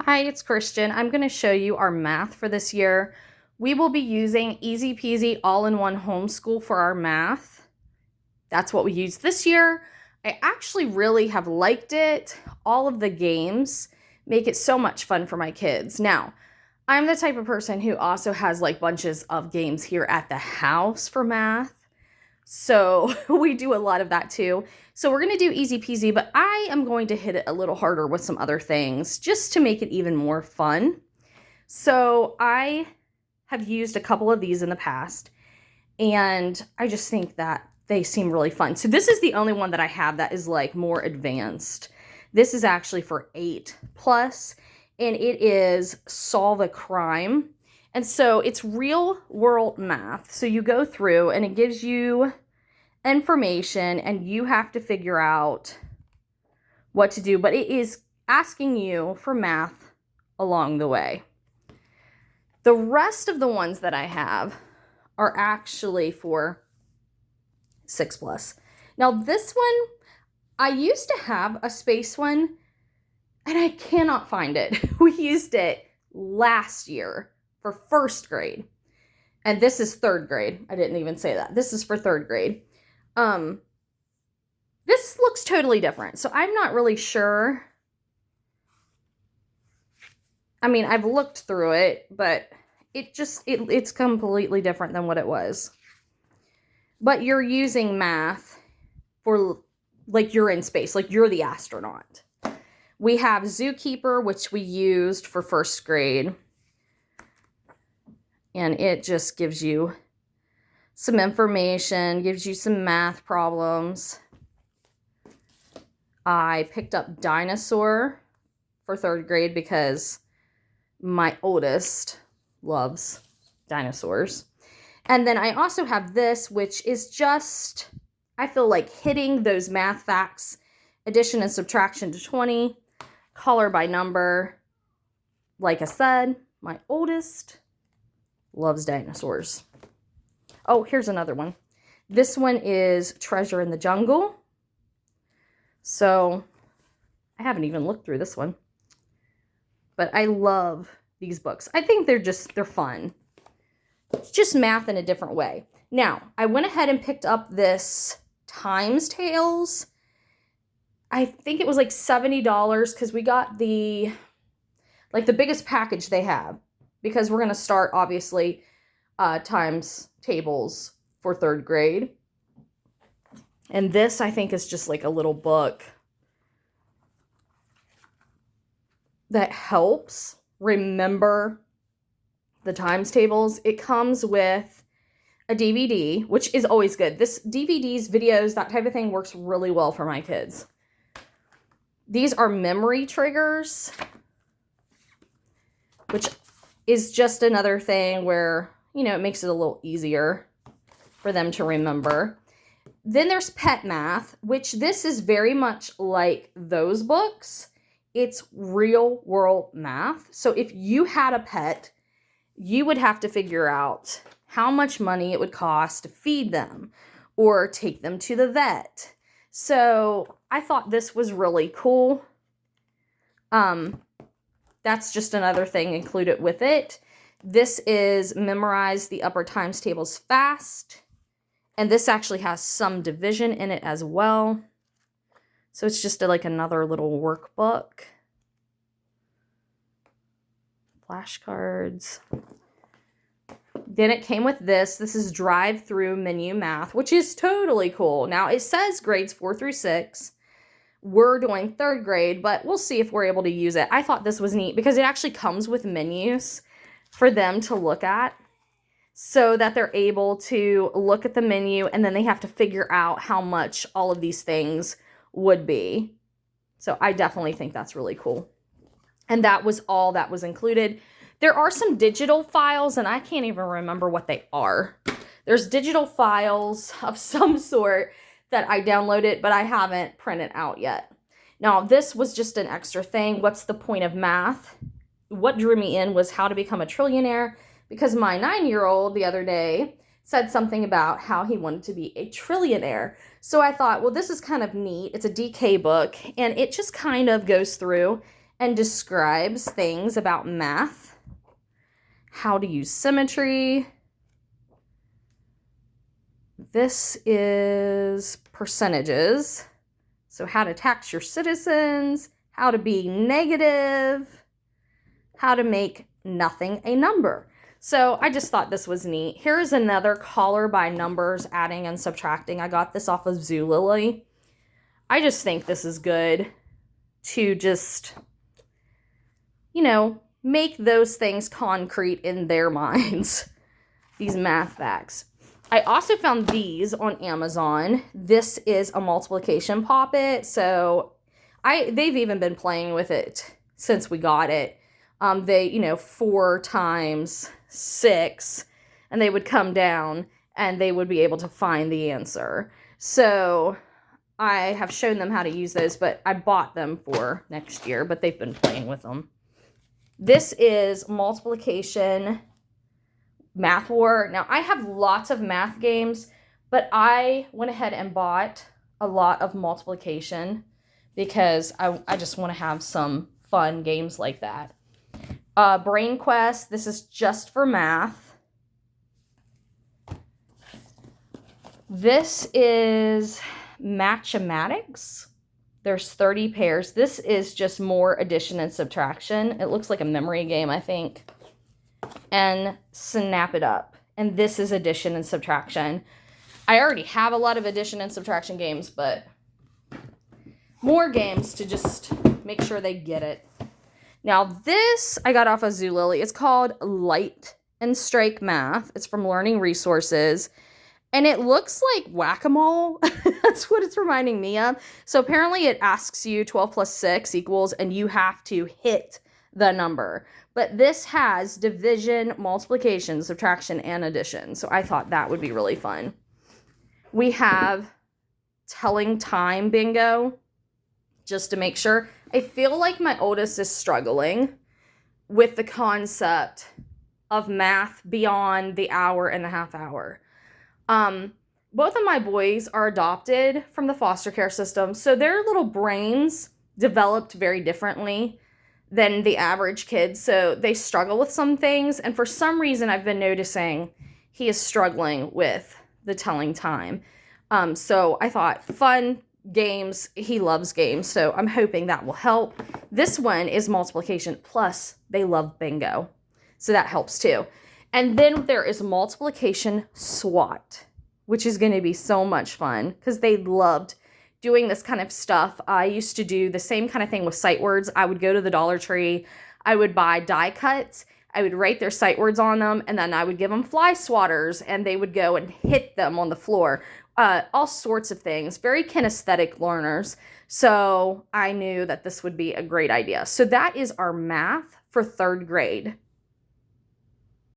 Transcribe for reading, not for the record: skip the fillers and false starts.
Hi, it's Christian. I'm going to show you our math for this year. We will be using Easy Peasy All-in-One Homeschool for our math. That's what we use this year. I actually really have liked it. All of the games make it so much fun for my kids. Now, I'm the type of person who also has like bunches of games here at the house for math. So we do a lot of that too. So we're going to do easy peasy, but I am going to hit it a little harder with some other things just to make it even more fun. So I have used a couple of these in the past, and I just think that they seem really fun. So this is the only one that I have that is like more advanced. This is actually for 8+, and it is Solve a Crime. And so it's real world math. So you go through and it gives you information and you have to figure out what to do, but it is asking you for math along the way. The rest of the ones that I have are actually for 6+. Now this one, I used to have a space one and I cannot find it. We used it last year for first grade. And this is third grade. I didn't even say that. This is for third grade. This looks totally different. So I'm not really sure. I mean, I've looked through it, but it's completely different than what it was. But you're using math for, like, you're in space, like you're the astronaut. We have Zookeeper, which we used for first grade. And it just gives you some information, gives you some math problems. I picked up Dinosaur for third grade because my oldest loves dinosaurs. And then I also have this, which is just, I feel like hitting those math facts, addition and subtraction to 20, color by number. Like I said, my oldest loves dinosaurs. Oh, here's another one. This one is Treasure in the Jungle. So I haven't even looked through this one. But I love these books. I think they're fun. It's just math in a different way. Now, I went ahead and picked up this Times Tales. I think it was like $70 because we got the biggest package they have, because we're going to start, obviously, times tables for third grade. And this, I think, is just like a little book that helps remember the times tables. It comes with a DVD, which is always good. This DVDs, videos, that type of thing works really well for my kids. These are memory triggers, which is just another thing where, it makes it a little easier for them to remember. Then there's Pet Math, which this is very much like those books. It's real world math. So if you had a pet, you would have to figure out how much money it would cost to feed them or take them to the vet. So I thought this was really cool. That's just another thing included with it. This is Memorize the Upper Times Tables Fast. And this actually has some division in it as well. So it's just like another little workbook. Flashcards. Then it came with this. This is Drive-Through Menu Math, which is totally cool. Now, it says grades 4 through 6. We're doing third grade, but we'll see if we're able to use it. I thought this was neat because it actually comes with menus for them to look at, so that they're able to look at the menu and then they have to figure out how much all of these things would be. So I definitely think that's really cool. And that was all that was included. There are some digital files, and I can't even remember what they are. There's digital files of some sort that I downloaded, but I haven't printed out yet. Now, this was just an extra thing. What's the point of math? What drew me in was How to Become a Trillionaire, because my 9-year-old the other day said something about how he wanted to be a trillionaire. So I thought, well, this is kind of neat. It's a DK book, and it just kind of goes through and describes things about math, how to use symmetry. This is percentages. So how to tax your citizens, how to be negative, how to make nothing a number. So I just thought this was neat. Here's another color by numbers, adding and subtracting. I got this off of Zulily. I just think this is good to just, you know, make those things concrete in their minds, these math facts. I also found these on Amazon. This is a multiplication poppet. So they've even been playing with it since we got it. 4 times 6, and they would come down and they would be able to find the answer. So I have shown them how to use those, but I bought them for next year, but they've been playing with them. This is multiplication Math War. Now, I have lots of math games, but I went ahead and bought a lot of multiplication because I just want to have some fun games like that. Brain Quest, this is just for math. This is Matchematics. There's 30 pairs. This is just more addition and subtraction. It looks like a memory game, I think. And Snap It Up. And this is addition and subtraction. I already have a lot of addition and subtraction games, but more games to just make sure they get it. Now this I got off of Zulily. It's called Light and Strike Math. It's from Learning Resources. And it looks like whack-a-mole. That's what it's reminding me of. So apparently it asks you 12 plus 6 equals, and you have to hit the number. But this has division, multiplication, subtraction, and addition. So I thought that would be really fun. We have telling time bingo, just to make sure. I feel like my oldest is struggling with the concept of math beyond the hour and a half hour. Both of my boys are adopted from the foster care system, so their little brains developed very differently than the average kid, so they struggle with some things, and for some reason I've been noticing he is struggling with the telling time. So I thought, fun games, he loves games, so I'm hoping that will help. This one is multiplication, plus they love bingo, so that helps too. And then there is multiplication SWAT, which is going to be so much fun because they loved doing this kind of stuff. I used to do the same kind of thing with sight words. I would go to the Dollar Tree. I would buy die cuts. I would write their sight words on them, and then I would give them fly swatters, and they would go and hit them on the floor. All sorts of things. Very kinesthetic learners. So I knew that this would be a great idea. So that is our math for 3rd grade.